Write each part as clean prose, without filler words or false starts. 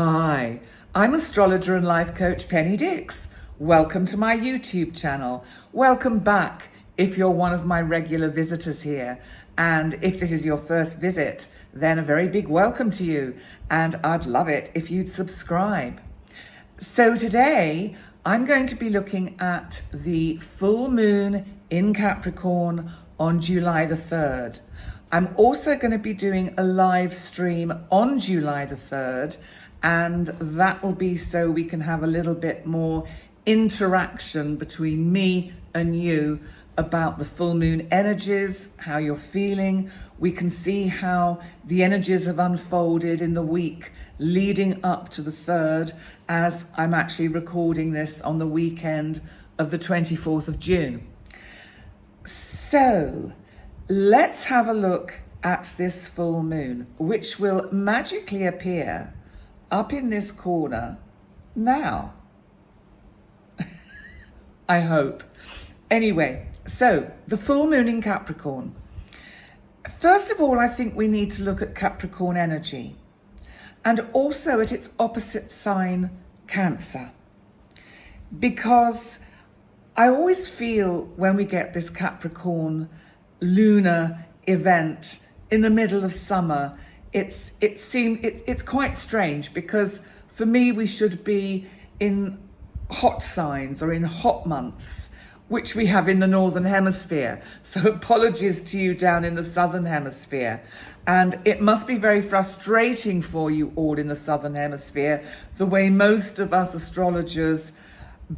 Hi, I'm astrologer and life coach Penny Dix. Welcome to my YouTube channel. Welcome back if you're one of my regular visitors here. And if this is your first visit, then a very big welcome to you. And I'd love it if you'd subscribe. So today, I'm going to be looking at the full moon in Capricorn on July the 3rd. I'm also going to be doing a live stream on July the 3rd, and that will be so we can have a little bit more interaction between me and you about the full moon energies, how you're feeling. We can see how the energies have unfolded in the week leading up to the 3rd, as I'm actually recording this on the weekend of the 24th of June. So let's have a look at this full moon, which will magically appear up in this corner now. I hope. Anyway, so the full moon in Capricorn. First of all, I think we need to look at Capricorn energy and also at its opposite sign, Cancer. Because I always feel when we get this Capricorn lunar event in the middle of summer, it's quite strange, because for me we should be in hot signs or in hot months, which we have in the northern hemisphere. So apologies to you down in the southern hemisphere. And it must be very frustrating for you all in the southern hemisphere, the way most of us astrologers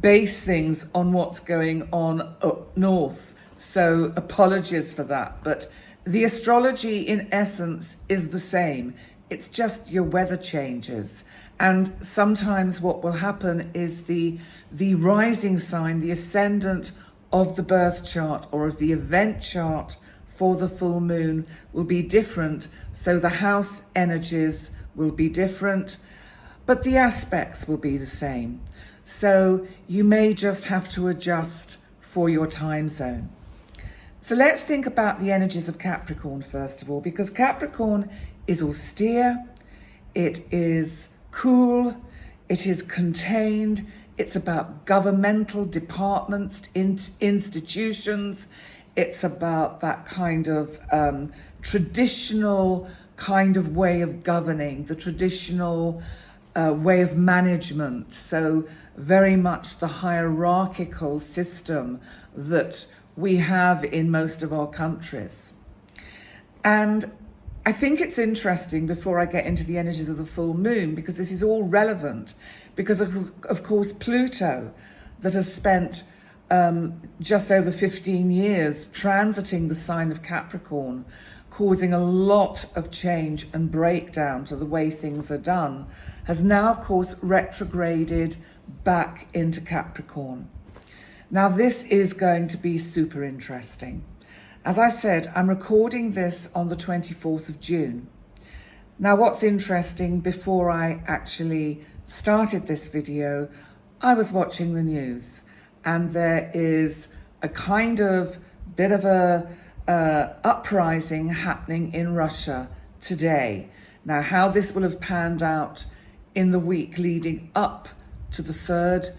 base things on what's going on up north. So apologies for that. But the astrology in essence is the same. It's just your weather changes. And sometimes what will happen is the rising sign, the ascendant of the birth chart or of the event chart for the full moon will be different. So the house energies will be different, but the aspects will be the same. So you may just have to adjust for your time zone. So let's think about the energies of Capricorn first of all, because Capricorn is austere, it is cool, it is contained, it's about governmental departments, institutions, it's about that kind of traditional kind of way of governing, the traditional way of management. So very much the hierarchical system that we have in most of our countries. And I think it's interesting, before I get into the energies of the full moon, because this is all relevant, because of course Pluto, that has spent just over 15 years transiting the sign of Capricorn, causing a lot of change and breakdown to the way things are done, has now of course retrograded back into Capricorn. Now this is going to be super interesting. As I said, I'm recording this on the 24th of June. Now what's interesting, before I actually started this video, I was watching the news, and there is a kind of bit of a uprising happening in Russia today. Now how this will have panned out in the week leading up to the 3rd,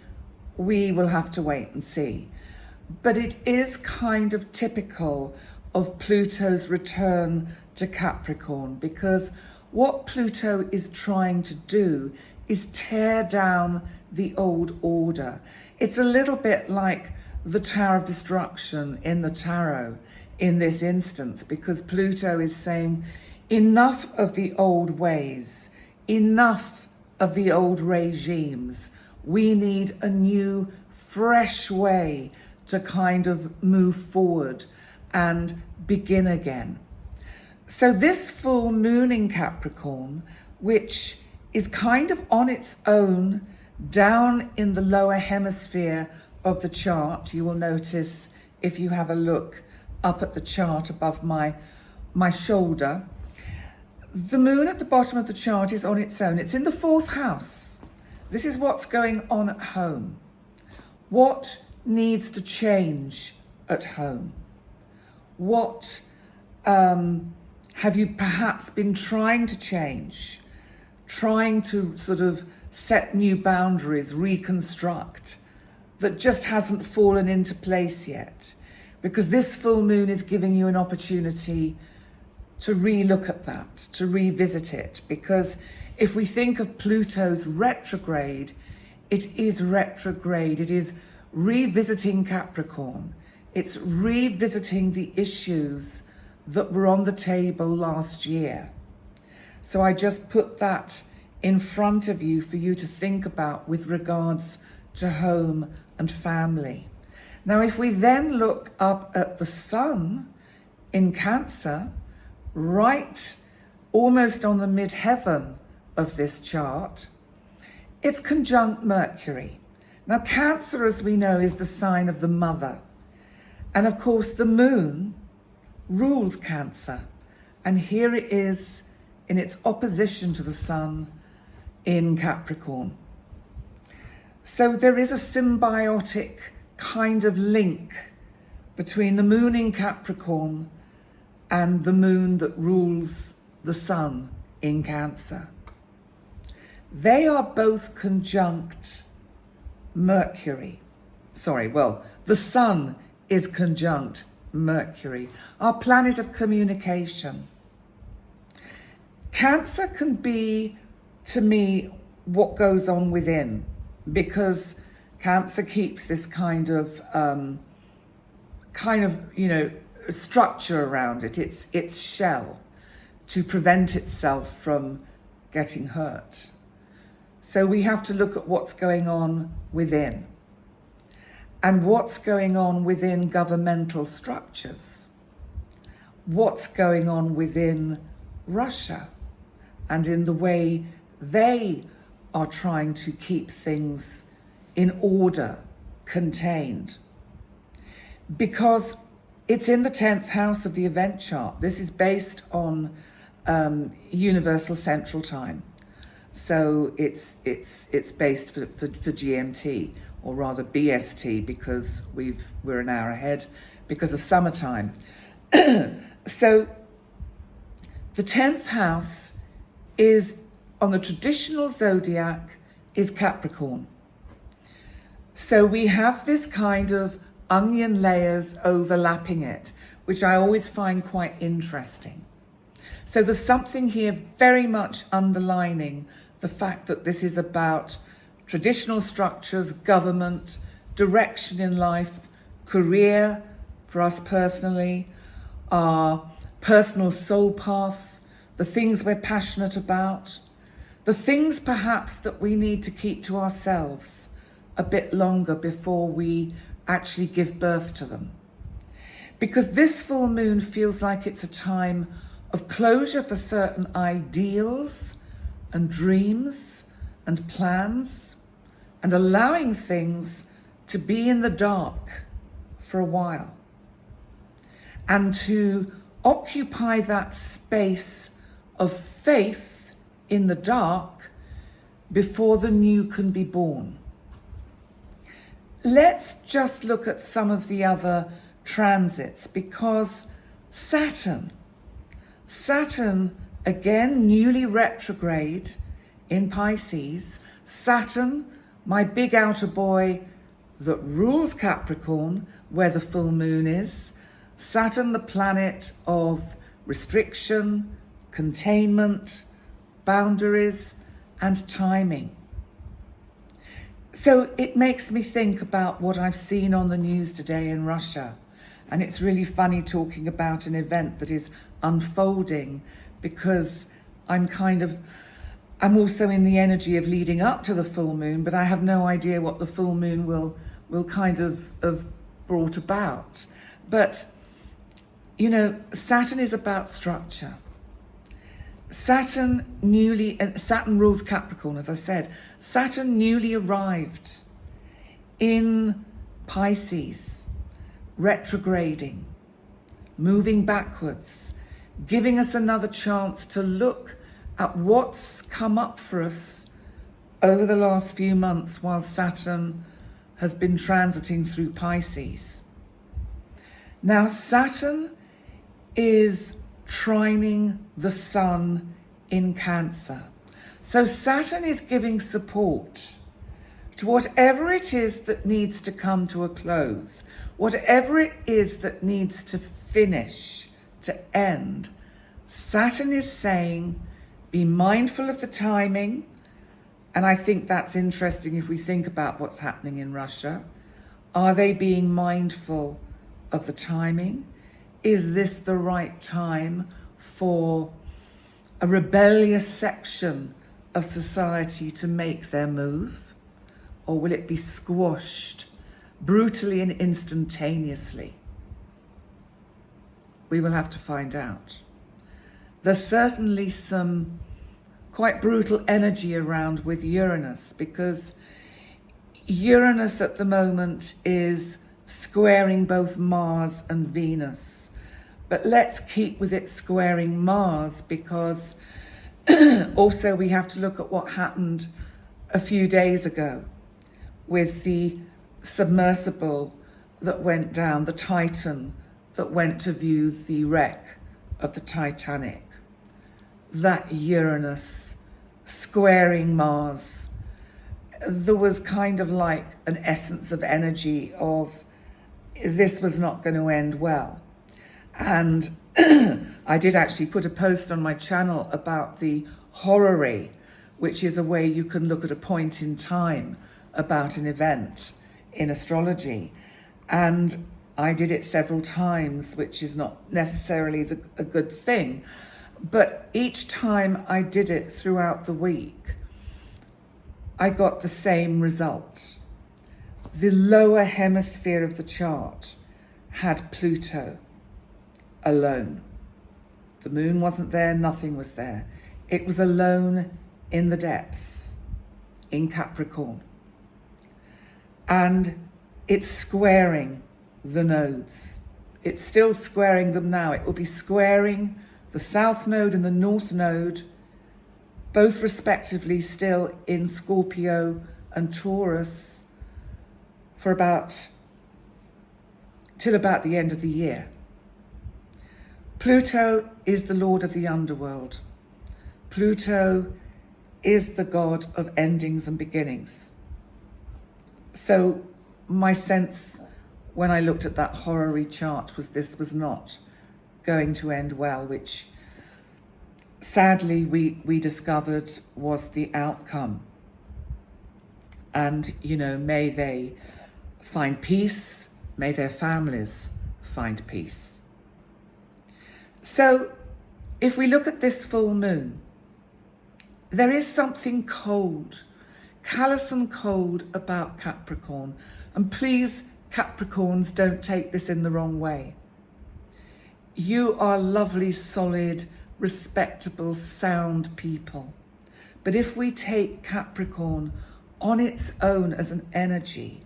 we will have to wait and see. But it is kind of typical of Pluto's return to Capricorn, because what Pluto is trying to do is tear down the old order. It's a little bit like the Tower of Destruction in the tarot in this instance, because Pluto is saying enough of the old ways, enough of the old regimes. We need a new, fresh way to kind of move forward and begin again. So this full moon in Capricorn, which is kind of on its own down in the lower hemisphere of the chart, you will notice if you have a look up at the chart above my shoulder, the moon at the bottom of the chart is on its own. It's in the 4th house. This is what's going on at home. What needs to change at home? What have you perhaps been trying to change? trying to sort of set new boundaries, reconstruct, that just hasn't fallen into place yet. Because this full moon is giving you an opportunity to re-look at that, to revisit it. Because if we think of Pluto's retrograde, it is retrograde. It is revisiting Capricorn. It's revisiting the issues that were on the table last year. So I just put that in front of you for you to think about with regards to home and family. Now, if we then look up at the sun in Cancer, right almost on the midheaven of this chart, it's conjunct Mercury. Now, Cancer, as we know, is the sign of the mother. And of course, the moon rules Cancer. And here it is in its opposition to the sun in Capricorn. So there is a symbiotic kind of link between the moon in Capricorn and the moon that rules the sun in Cancer. They are both conjunct Mercury. The sun is conjunct Mercury, our planet of communication. Cancer can be, to me, what goes on within, because Cancer keeps this kind of structure around it, its shell, to prevent itself from getting hurt. So we have to look at what's going on within, and what's going on within governmental structures, what's going on within Russia, and in the way they are trying to keep things in order, contained. Because it's in the 10th house of the event chart. This is based on Universal Central Time. So it's based for GMT, or rather BST, because we're an hour ahead because of summertime. So the 10th house is, on the traditional zodiac, is Capricorn. So we have this kind of onion layers overlapping it, which I always find quite interesting. So there's something here very much underlining the fact that this is about traditional structures, government, direction in life, career for us personally, our personal soul path, the things we're passionate about, the things perhaps that we need to keep to ourselves a bit longer before we actually give birth to them. Because this full moon feels like it's a time of closure for certain ideals and dreams and plans, and allowing things to be in the dark for a while, and to occupy that space of faith in the dark before the new can be born. Let's just look at some of the other transits, because Saturn, again, newly retrograde in Pisces. Saturn, my big outer boy that rules Capricorn, where the full moon is. Saturn, the planet of restriction, containment, boundaries, and timing. So it makes me think about what I've seen on the news today in Russia. And it's really funny talking about an event that is unfolding, because I'm also in the energy of leading up to the full moon, but I have no idea what the full moon will kind of have brought about. But, Saturn is about structure. Saturn rules Capricorn, as I said. Saturn newly arrived in Pisces, retrograding, moving backwards, giving us another chance to look at what's come up for us over the last few months while Saturn has been transiting through Pisces. Now, Saturn is trining the sun in Cancer. So Saturn is giving support to whatever it is that needs to come to a close, whatever it is that needs to finish, to end. Saturn is saying, be mindful of the timing. And I think that's interesting if we think about what's happening in Russia. Are they being mindful of the timing? Is this the right time for a rebellious section of society to make their move? Or will it be squashed brutally and instantaneously? We will have to find out. There's certainly some quite brutal energy around with Uranus, because Uranus at the moment is squaring both Mars and Venus. But let's keep with it squaring Mars, because also we have to look at what happened a few days ago with the submersible that went down, the Titan that went to view the wreck of the Titanic. That Uranus squaring Mars, there was kind of like an essence of energy of this was not going to end well. And I did actually put a post on my channel about the horary, which is a way you can look at a point in time about an event in astrology. And I did it several times, which is not necessarily a good thing. But each time I did it throughout the week, I got the same result. The lower hemisphere of the chart had Pluto alone. The moon wasn't there, nothing was there. It was alone in the depths, in Capricorn. And it's squaring the nodes. It's still squaring them now. It will be squaring the South Node and the North Node, both respectively still in Scorpio and Taurus till about the end of the year. Pluto is the lord of the underworld. Pluto is the god of endings and beginnings. So my sense when I looked at that horary chart was this was not going to end well, which sadly we discovered was the outcome. And, you know, may they find peace, may their families find peace. So if we look at this full moon, there is something cold, callous and cold about Capricorn. And please, Capricorns, don't take this in the wrong way. You are lovely, solid, respectable, sound people. But if we take Capricorn on its own as an energy,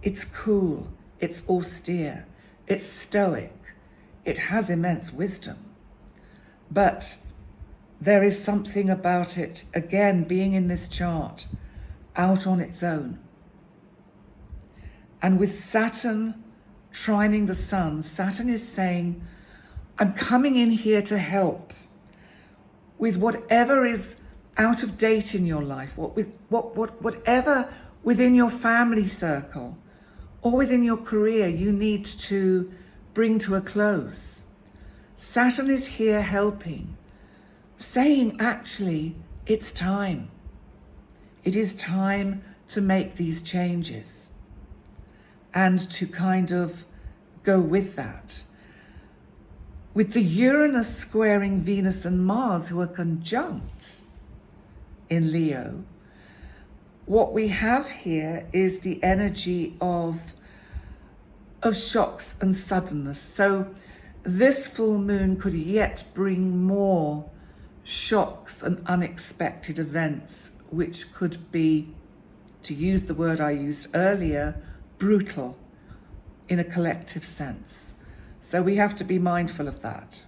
it's cool, it's austere, it's stoic, it has immense wisdom. But there is something about it, again, being in this chart, out on its own. And with Saturn trining the sun, Saturn is saying, I'm coming in here to help with whatever is out of date in your life, whatever within your family circle or within your career you need to bring to a close. Saturn is here helping, saying actually it's time. It is time to make these changes and to kind of go with that. With the Uranus squaring Venus and Mars, who are conjunct in Leo, what we have here is the energy of shocks and suddenness. So this full moon could yet bring more shocks and unexpected events, which could be, to use the word I used earlier, brutal in a collective sense. So we have to be mindful of that.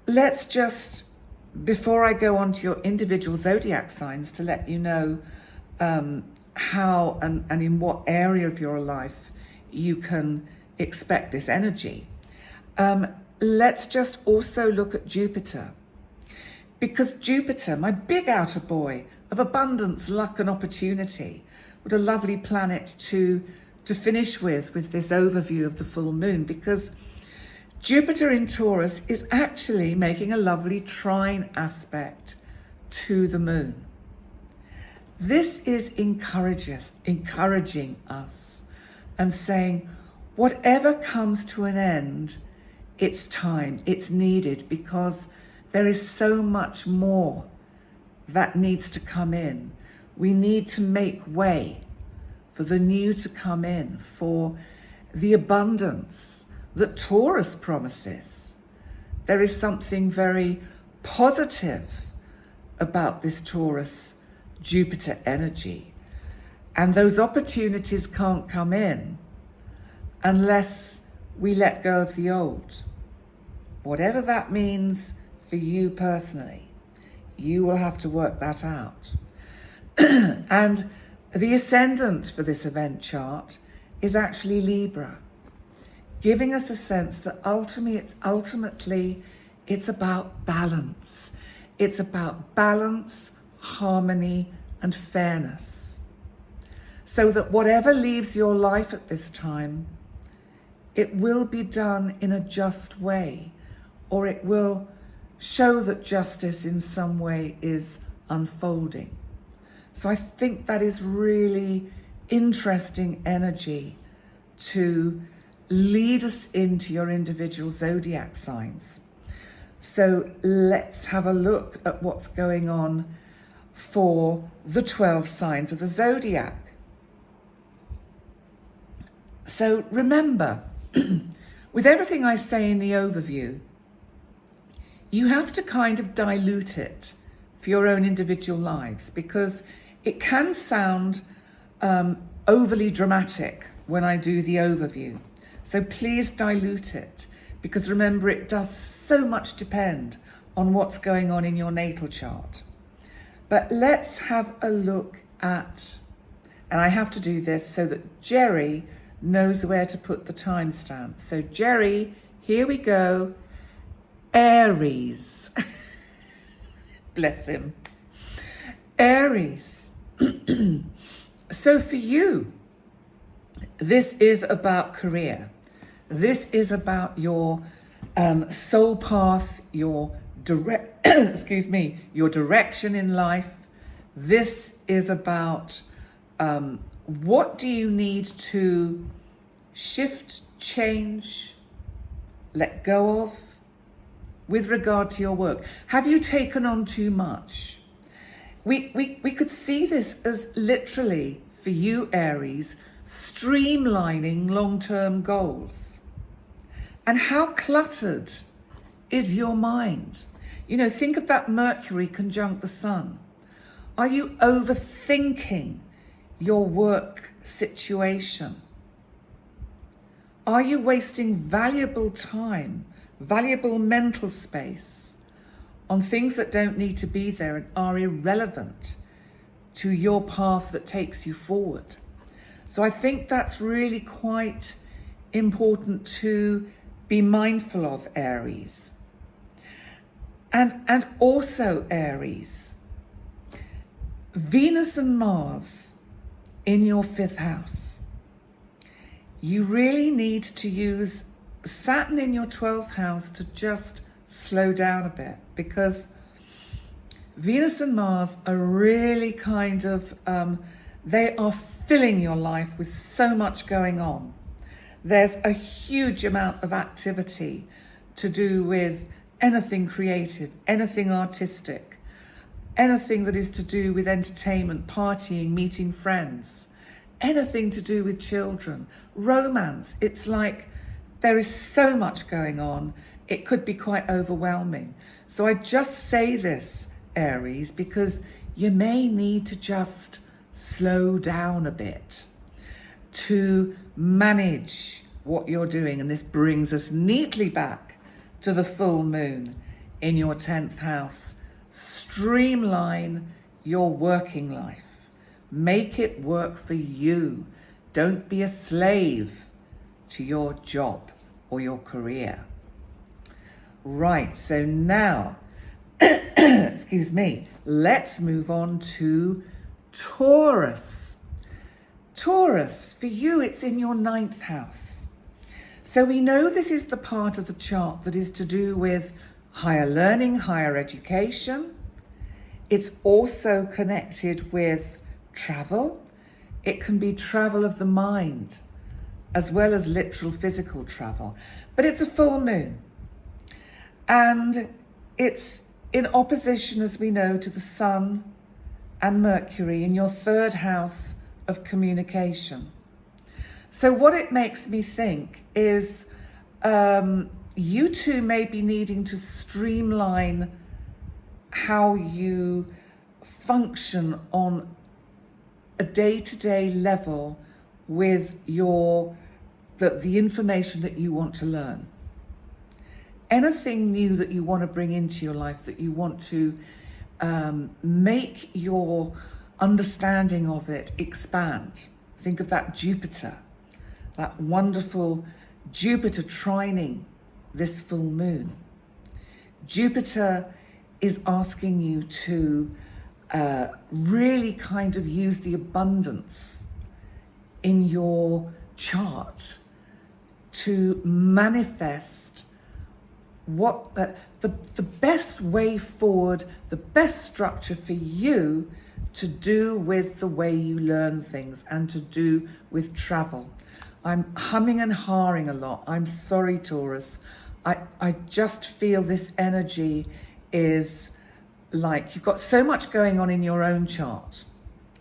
Let's just, before I go on to your individual zodiac signs, to let you know how and in what area of your life you can expect this energy. Let's just also look at Jupiter, because Jupiter, my big outer boy of abundance, luck and opportunity, what a lovely planet to finish with this overview of the full moon, because Jupiter in Taurus is actually making a lovely trine aspect to the moon. This is encouraging us and saying, whatever comes to an end, it's time, it's needed, because there is so much more that needs to come in. We need to make way for the new to come in, for the abundance that Taurus promises. There is something very positive about this Taurus Jupiter energy, and those opportunities can't come in unless we let go of the old. Whatever that means for you personally, you will have to work that out. And the ascendant for this event chart is actually Libra, giving us a sense that ultimately it's about balance. It's about balance, harmony, and fairness. So that whatever leaves your life at this time, it will be done in a just way, or it will show that justice in some way is unfolding. So I think that is really interesting energy to lead us into your individual zodiac signs. So let's have a look at what's going on for the 12 signs of the zodiac. So remember, with everything I say in the overview, you have to kind of dilute it for your own individual lives, because it can sound overly dramatic when I do the overview. So please dilute it, because remember, it does so much depend on what's going on in your natal chart. But let's have a look at, and I have to do this so that Jerry knows where to put the timestamp. So Jerry, here we go. Aries. Bless him. Aries. So for you, this is about career. This is about your soul path, your your direction in life. This is about what do you need to shift, change, let go of with regard to your work. Have you taken on too much? We could see this as literally, for you Aries, streamlining long-term goals. And how cluttered is your mind? You know, think of that Mercury conjunct the Sun. Are you overthinking your work situation? Are you wasting valuable time, valuable mental space on things that don't need to be there and are irrelevant to your path that takes you forward? So I think that's really quite important to be mindful of, Aries. And also, Aries, Venus and Mars in your 5th house. You really need to use Saturn in your 12th house to just slow down a bit, because Venus and Mars are really kind of, they are filling your life with so much going on. There's a huge amount of activity to do with anything creative, anything artistic, anything that is to do with entertainment, partying, meeting friends, anything to do with children, romance. It's like there is so much going on, it could be quite overwhelming. So I just say this, Aries, because you may need to just slow down a bit to manage what you're doing. And this brings us neatly back to the full moon in your 10th house. Streamline your working life. Make it work for you. Don't be a slave to your job or your career. Right, so now excuse me, let's move on to Taurus. Taurus, for you, it's in your 9th house. So we know this is the part of the chart that is to do with higher learning, higher education. It's also connected with travel. It can be travel of the mind, as well as literal physical travel. But it's a full moon. And it's in opposition, as we know, to the Sun and Mercury in your 3rd house of communication. So what it makes me think is you two may be needing to streamline how you function on a day-to-day level with the information that you want to learn. Anything new that you want to bring into your life, that you want to make your understanding of it expand. Think of that Jupiter, that wonderful Jupiter trining this full moon. Jupiter is asking you to really kind of use the abundance in your chart to manifest what the best way forward, the best structure for you to do with the way you learn things and to do with travel. I'm humming and hawing a lot. I'm sorry, Taurus. I just feel this energy is like you've got so much going on in your own chart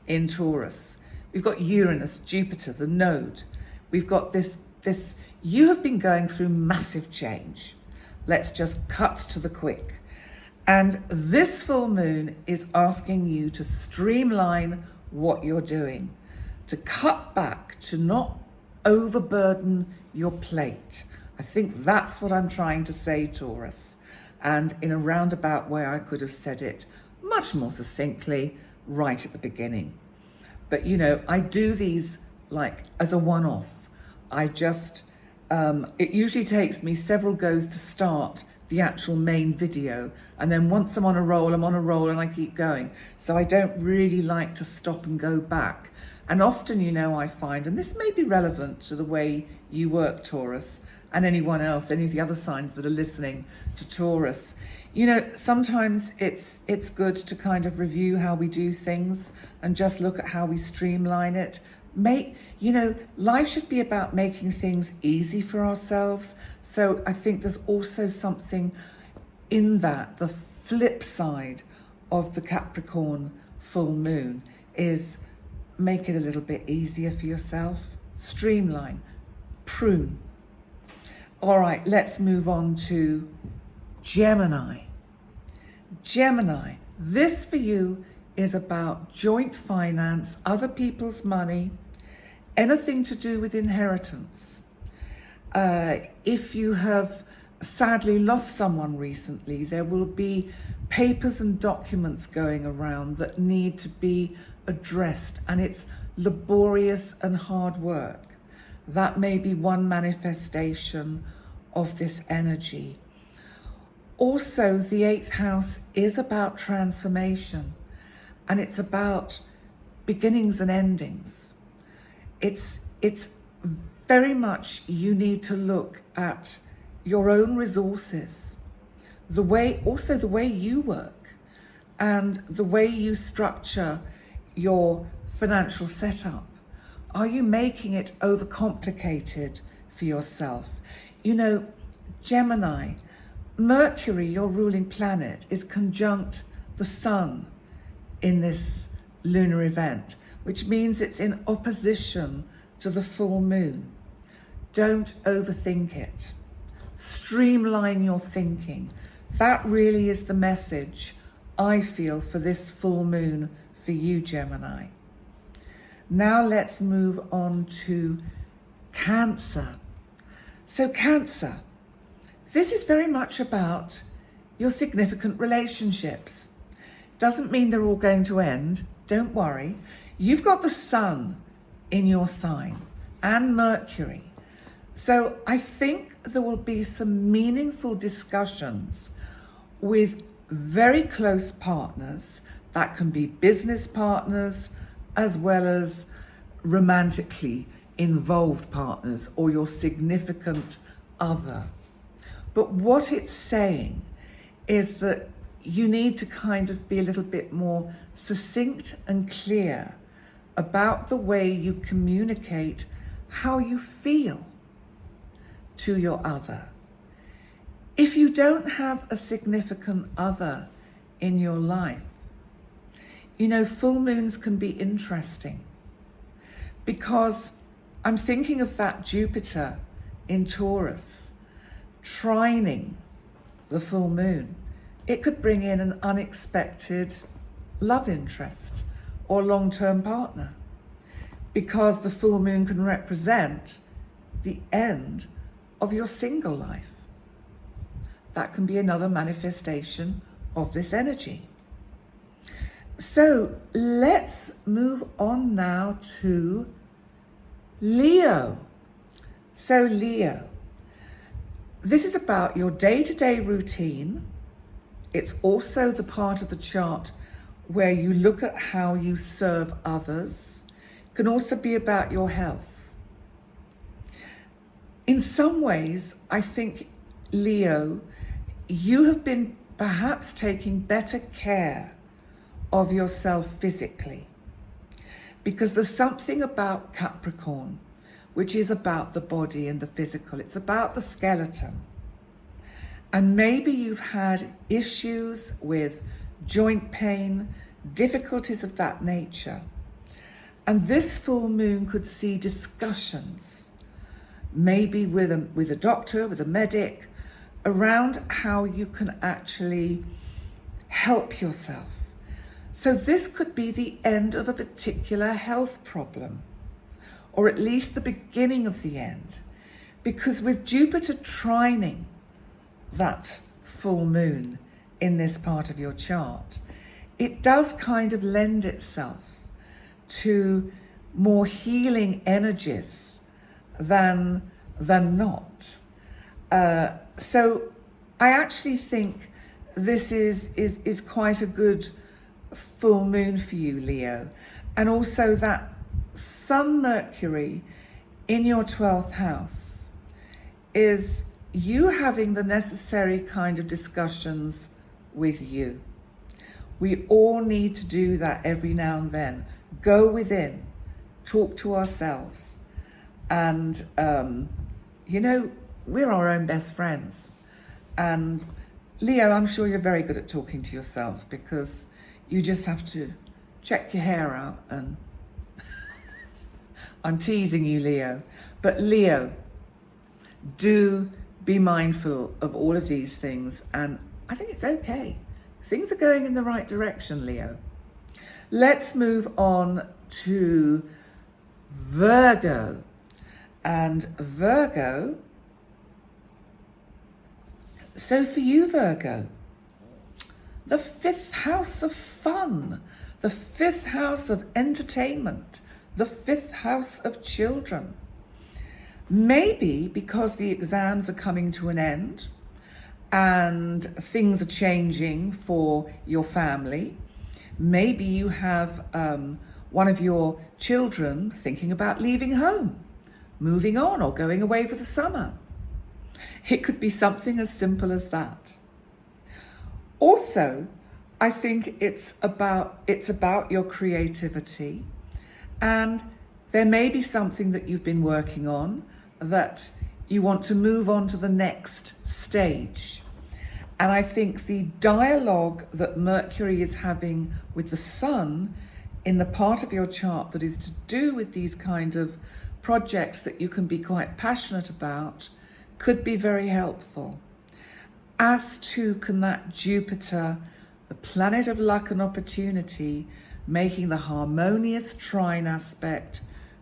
in Taurus. We've got Uranus, Jupiter, the node. We've got this, you have been going through massive change. Let's just cut to the quick. And this full moon is asking you to streamline what you're doing, to cut back, to not overburden your plate. I think that's what I'm trying to say, Taurus. And in a roundabout way, I could have said it much more succinctly right at the beginning. But you know, I do these like as a one-off. I just, it usually takes me several goes to start the actual main video. And then once I'm on a roll and I keep going. So I don't really like to stop and go back. And often, you know, I find, and this may be relevant to the way you work, Taurus, and anyone else, any of the other signs that are listening to Taurus, you know, sometimes it's good to kind of review how we do things and just look at how we streamline it. You know, life should be about making things easy for ourselves. So I think there's also something in that. The flip side of the Capricorn full moon is make it a little bit easier for yourself. Streamline, prune. All right, let's move on to Gemini. Gemini, this for you is about joint finance, other people's money, anything to do with inheritance. If you have sadly lost someone recently, there will be papers and documents going around that need to be addressed, and it's laborious and hard work. That may be one manifestation of this energy. Also, the 8th house is about transformation, and it's about beginnings and endings. It's very much you need to look at your own resources, the way you work, and the way you structure your financial setup. Are you making it overcomplicated for yourself? You know, Gemini, Mercury, your ruling planet, is conjunct the Sun in this lunar event, which means it's in opposition to the full moon. Don't overthink it. Streamline your thinking. That really is the message I feel for this full moon for you, Gemini. Now let's move on to Cancer. So Cancer, this is very much about your significant relationships. Doesn't mean they're all going to end. Don't worry. You've got the Sun in your sign and Mercury. So I think there will be some meaningful discussions with very close partners. That can be business partners as well as romantically involved partners or your significant other. But what it's saying is that you need to kind of be a little bit more succinct and clear about the way you communicate how you feel to your other. If you don't have a significant other in your life, you know, full moons can be interesting because I'm thinking of that Jupiter in Taurus trining the full moon. It could bring in an unexpected love interest or long-term partner because the full moon can represent the end of your single life. That can be another manifestation of this energy. So let's move on now to Leo. So Leo, this is about your day-to-day routine. It's also the part of the chart where you look at how you serve others. It can also be about your health. In some ways, I think, Leo, you have been perhaps taking better care of yourself physically, because there's something about Capricorn, which is about the body and the physical. It's about the skeleton. And maybe you've had issues with joint pain, difficulties of that nature. And this full moon could see discussions, maybe with a doctor, with a medic, around how you can actually help yourself. So this could be the end of a particular health problem, or at least the beginning of the end. Because with Jupiter trining that full moon in this part of your chart, it does kind of lend itself to more healing energies than not. So I actually think this is quite a good full moon for you, Leo. And also that Sun Mercury in your 12th house is you having the necessary kind of discussions with you. We all need to do that every now and then. Go within, talk to ourselves. And, you know, we're our own best friends. And Leo, I'm sure you're very good at talking to yourself, because you just have to check your hair out and I'm teasing you, Leo. But Leo, do be mindful of all of these things. And I think it's okay. Things are going in the right direction, Leo. Let's move on to Virgo. And Virgo, so for you, Virgo, the 5th house of fun, the 5th house of entertainment, the 5th house of children. Maybe because the exams are coming to an end and things are changing for your family. Maybe you have one of your children thinking about leaving home, moving on, or going away for the summer. It could be something as simple as that. Also, I think it's about your creativity, and there may be something that you've been working on that you want to move on to the next stage. And I think the dialogue that Mercury is having with the Sun in the part of your chart that is to do with these kind of projects that you can be quite passionate about could be very helpful. As to can that Jupiter, the planet of luck and opportunity, making the harmonious trine aspect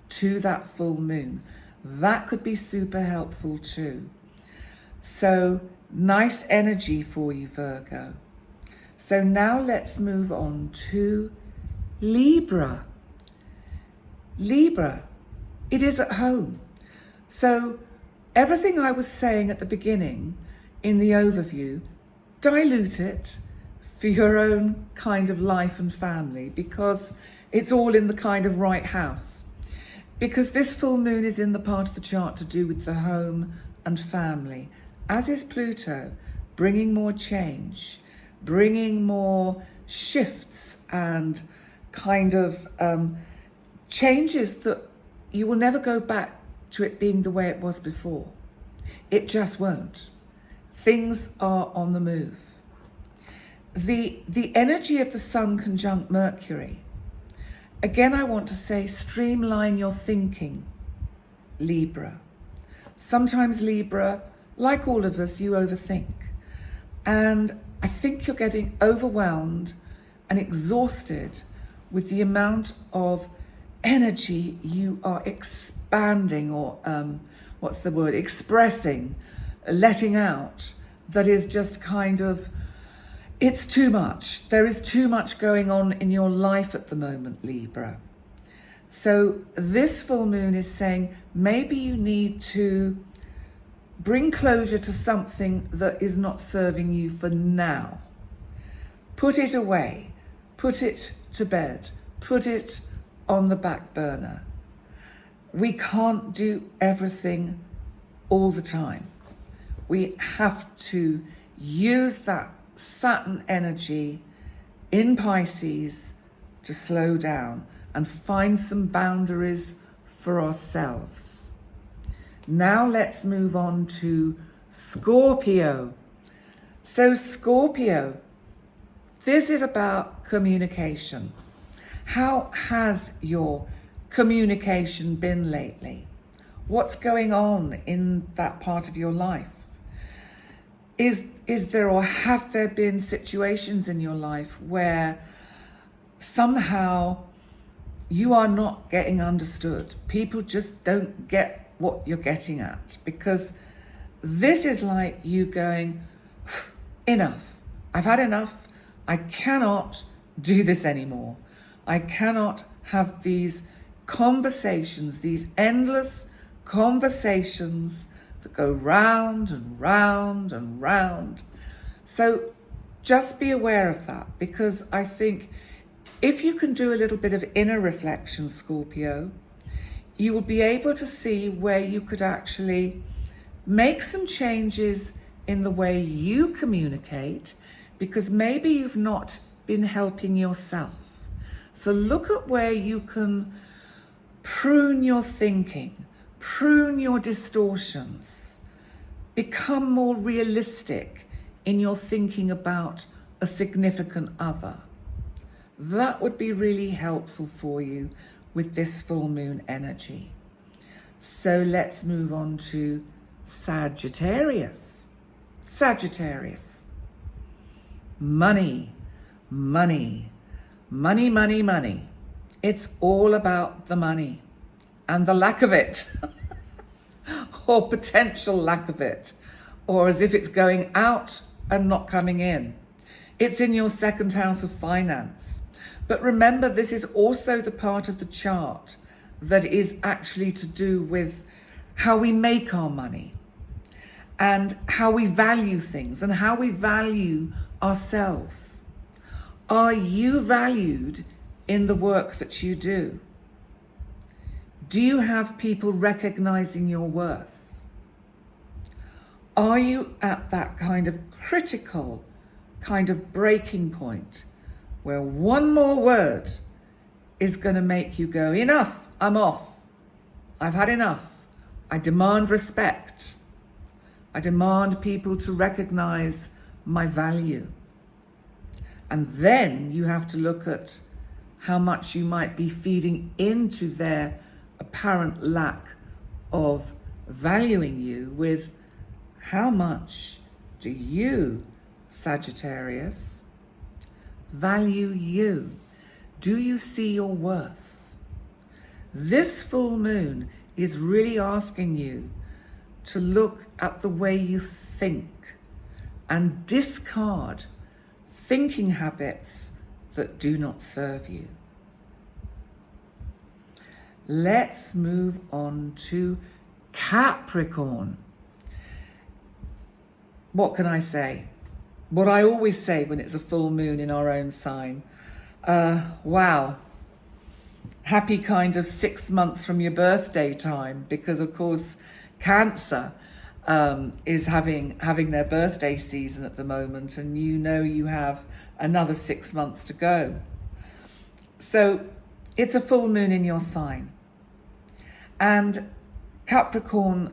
to that full moon, that could be super helpful too. So nice energy for you, Virgo. So now let's move on to Libra. Libra, it is at home. So everything I was saying at the beginning in the overview, dilute it, for your own kind of life and family, because it's all in the kind of right house. Because this full moon is in the part of the chart to do with the home and family, as is Pluto, bringing more change, bringing more shifts and kind of changes that you will never go back to it being the way it was before. It just won't. Things are on the move. The energy of the Sun conjunct Mercury. Again, I want to say, streamline your thinking, Libra. Sometimes Libra, like all of us, you overthink. And I think you're getting overwhelmed and exhausted with the amount of energy you are expanding, or expressing, letting out, that is just kind of, it's too much. There is too much going on in your life at the moment, Libra. So this full moon is saying maybe you need to bring closure to something that is not serving you for now. Put it away, put it to bed, put it on the back burner. We can't do everything all the time. We have to use that Saturn energy in Pisces to slow down and find some boundaries for ourselves. Now let's move on to Scorpio. So Scorpio, this is about communication. How has your communication been lately? What's going on in that part of your life? Is there, or have there been situations in your life where somehow you are not getting understood? People just don't get what you're getting at, because this is like you going, enough. I've had enough. I cannot do this anymore. I cannot have these conversations, these endless conversations that go round and round and round. So just be aware of that, because I think if you can do a little bit of inner reflection, Scorpio, you will be able to see where you could actually make some changes in the way you communicate, because maybe you've not been helping yourself. So look at where you can prune your thinking, prune your distortions, become more realistic in your thinking about a significant other. That would be really helpful for you with this full moon energy. So let's move on to Sagittarius. Sagittarius. Money, money, money, money, money. It's all about the money and the lack of it, or potential lack of it, or as if it's going out and not coming in. It's in your second house of finance. But remember, this is also the part of the chart that is actually to do with how we make our money and how we value things and how we value ourselves. Are you valued in the work that you do? Do you have people recognizing your worth? Are you at that kind of critical kind of breaking point where one more word is going to make you go, enough, I'm off. I've had enough. I demand respect. I demand people to recognize my value. And then you have to look at how much you might be feeding into their apparent lack of valuing you with how much do you, Sagittarius, value you? Do you see your worth? This full moon is really asking you to look at the way you think and discard thinking habits that do not serve you. Let's move on to Capricorn. What can I say? what I always say when it's a full moon in our own sign, wow, happy kind of 6 months from your birthday time, because of course Cancer is having their birthday season at the moment, and you know you have another 6 months to go. So it's a full moon in your sign. And Capricorn,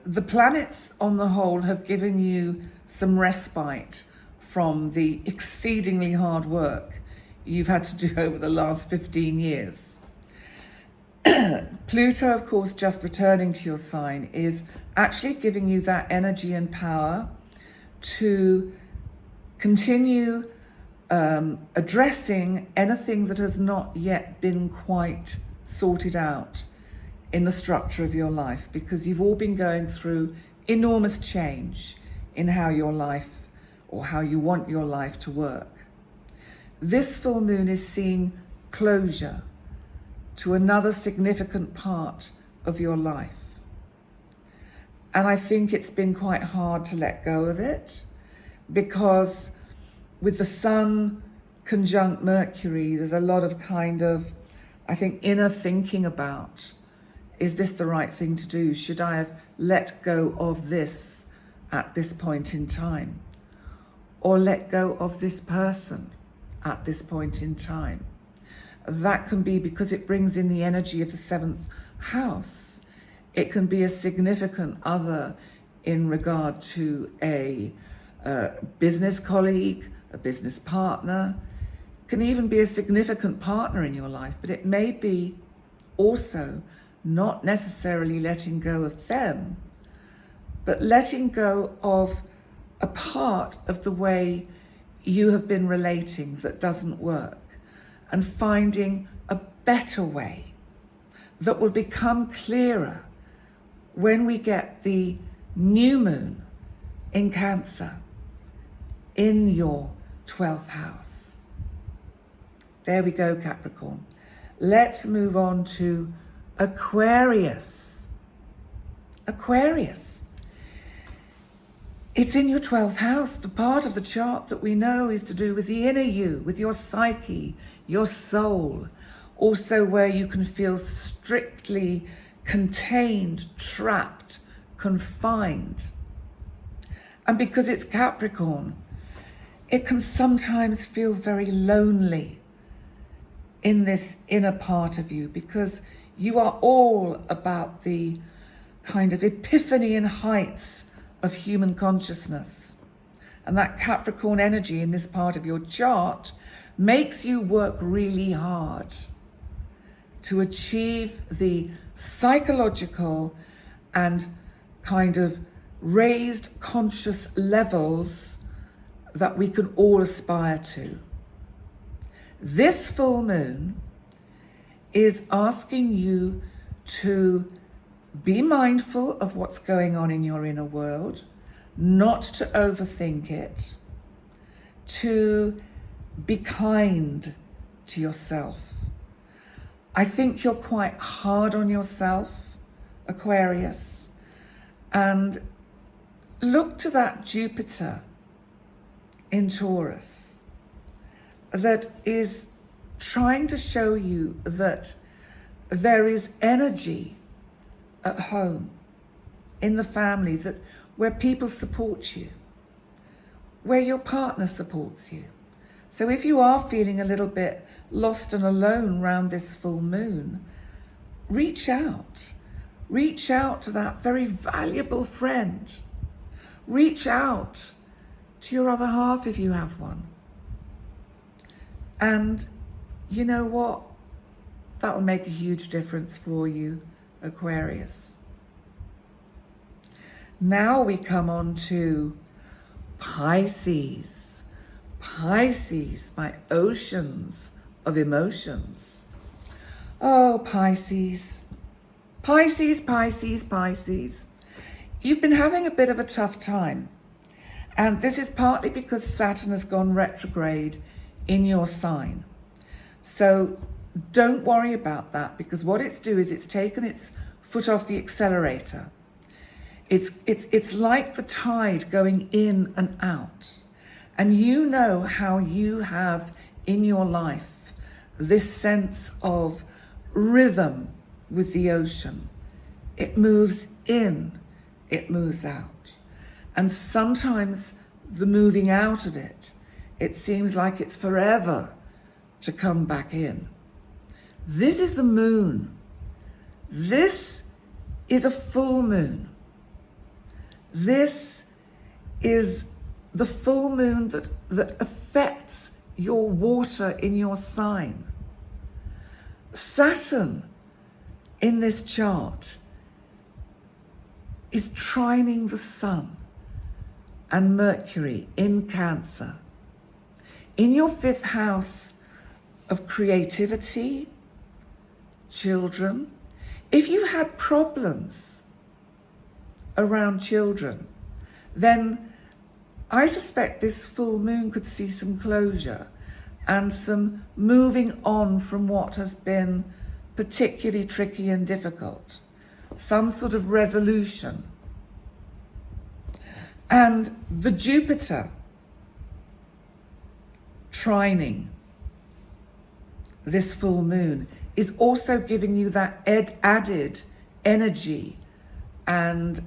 the planets on the whole have given you some respite from the exceedingly hard work you've had to do over the last 15 years. Pluto, of course, just returning to your sign, is actually giving you that energy and power to continue addressing anything that has not yet been quite sorted out in the structure of your life, because you've all been going through enormous change in how your life, or how you want your life to work. This full moon is seeing closure to another significant part of your life. And I think it's been quite hard to let go of it, because with the Sun conjunct Mercury, there's a lot of kind of, I think, inner thinking about, is this the right thing to do? Should I have let go of this at this point in time? Or let go of this person at this point in time? That can be because it brings in the energy of the 7th house. It can be a significant other in regard to a business colleague, a business partner. It can even be a significant partner in your life, but it may be also not necessarily letting go of them, but letting go of a part of the way you have been relating that doesn't work, and finding a better way that will become clearer when we get the new moon in Cancer in your 12th house. There we go, Capricorn. Let's move on to Aquarius. Aquarius. It's in your 12th house. The part of the chart that we know is to do with the inner you, with your psyche, your soul. Also where you can feel strictly contained, trapped, confined. And because it's Capricorn, it can sometimes feel very lonely in this inner part of you, because you are all about the kind of epiphany and heights of human consciousness. And that Capricorn energy in this part of your chart makes you work really hard to achieve the psychological and kind of raised conscious levels that we can all aspire to. This full moon is asking you to be mindful of what's going on in your inner world, not to overthink it, to be kind to yourself. I think you're quite hard on yourself, Aquarius, and look to that Jupiter in Taurus that is trying to show you that there is energy at home, in the family, that where people support you, where your partner supports you. So if you are feeling a little bit lost and alone around this full moon, reach out. Reach out to that very valuable friend. Reach out to your other half if you have one. And you know what? That will make a huge difference for you, Aquarius. Now we come on to Pisces. Pisces, my oceans of emotions. Oh, Pisces. Pisces, Pisces, Pisces. You've been having a bit of a tough time. And this is partly because Saturn has gone retrograde in your sign. So don't worry about that, because what it's doing is it's taken its foot off the accelerator. It's like the tide going in and out. And you know how you have in your life this sense of rhythm with the ocean. It moves in, it moves out. And sometimes the moving out of it, it seems like it's forever to come back in. This is the moon. This is a full moon. This is the full moon that affects your water in your sign. Saturn in this chart is trining the sun and Mercury in Cancer. In your 5th house of creativity, children, if you had problems around children, then I suspect this full moon could see some closure and some moving on from what has been particularly tricky and difficult, some sort of resolution. And the Jupiter trining this full moon is also giving you that added energy and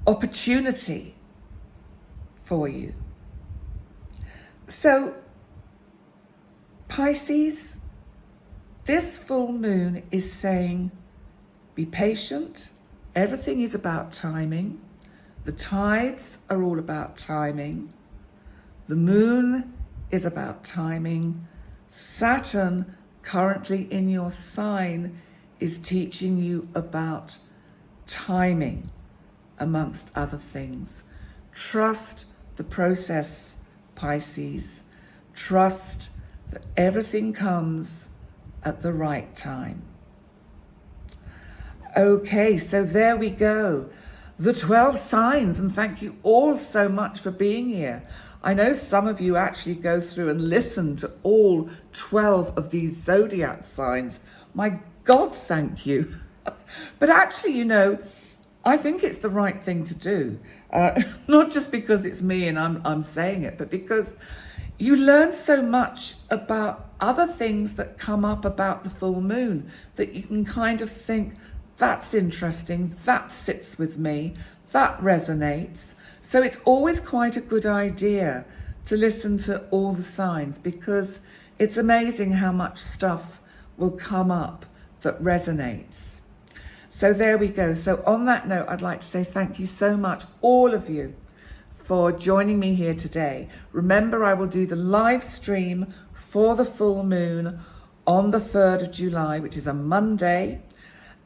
opportunity for you. So, Pisces, this full moon is saying, be patient. Everything is about timing. The tides are all about timing. The moon is about timing. Saturn, currently in your sign, is teaching you about timing, amongst other things. Trust the process, Pisces. Trust that everything comes at the right time. Okay, so there we go. The 12 signs, and thank you all so much for being here. I know some of you actually go through and listen to all 12 of these zodiac signs. My God, thank you. But actually, you know, I think it's the right thing to do. Not just because it's me and I'm saying it, but because you learn so much about other things that come up about the full moon that you can kind of think, that's interesting, that sits with me, that resonates. So it's always quite a good idea to listen to all the signs, because it's amazing how much stuff will come up that resonates. So there we go. So on that note, I'd like to say thank you so much, all of you, for joining me here today. Remember, I will do the live stream for the full moon on the 3rd of July, which is a Monday.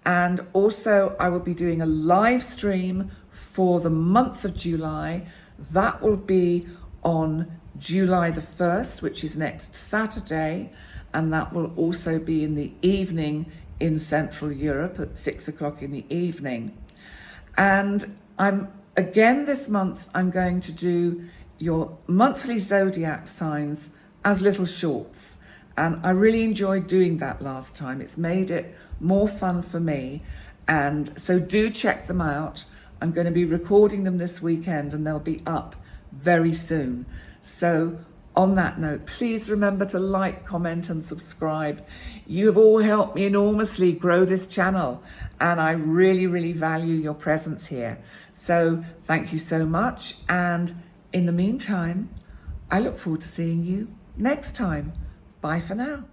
And also I will be doing a live stream for the month of July. That will be on July the 1st, which is next Saturday. And that will also be in the evening in Central Europe at 6 o'clock in the evening. And this month, I'm going to do your monthly zodiac signs as little shorts. And I really enjoyed doing that last time. It's made it more fun for me. And so do check them out. I'm going to be recording them this weekend and they'll be up very soon. So on that note, please remember to like, comment and subscribe. You have all helped me enormously grow this channel, and I really, really value your presence here. So thank you so much. And in the meantime, I look forward to seeing you next time. Bye for now.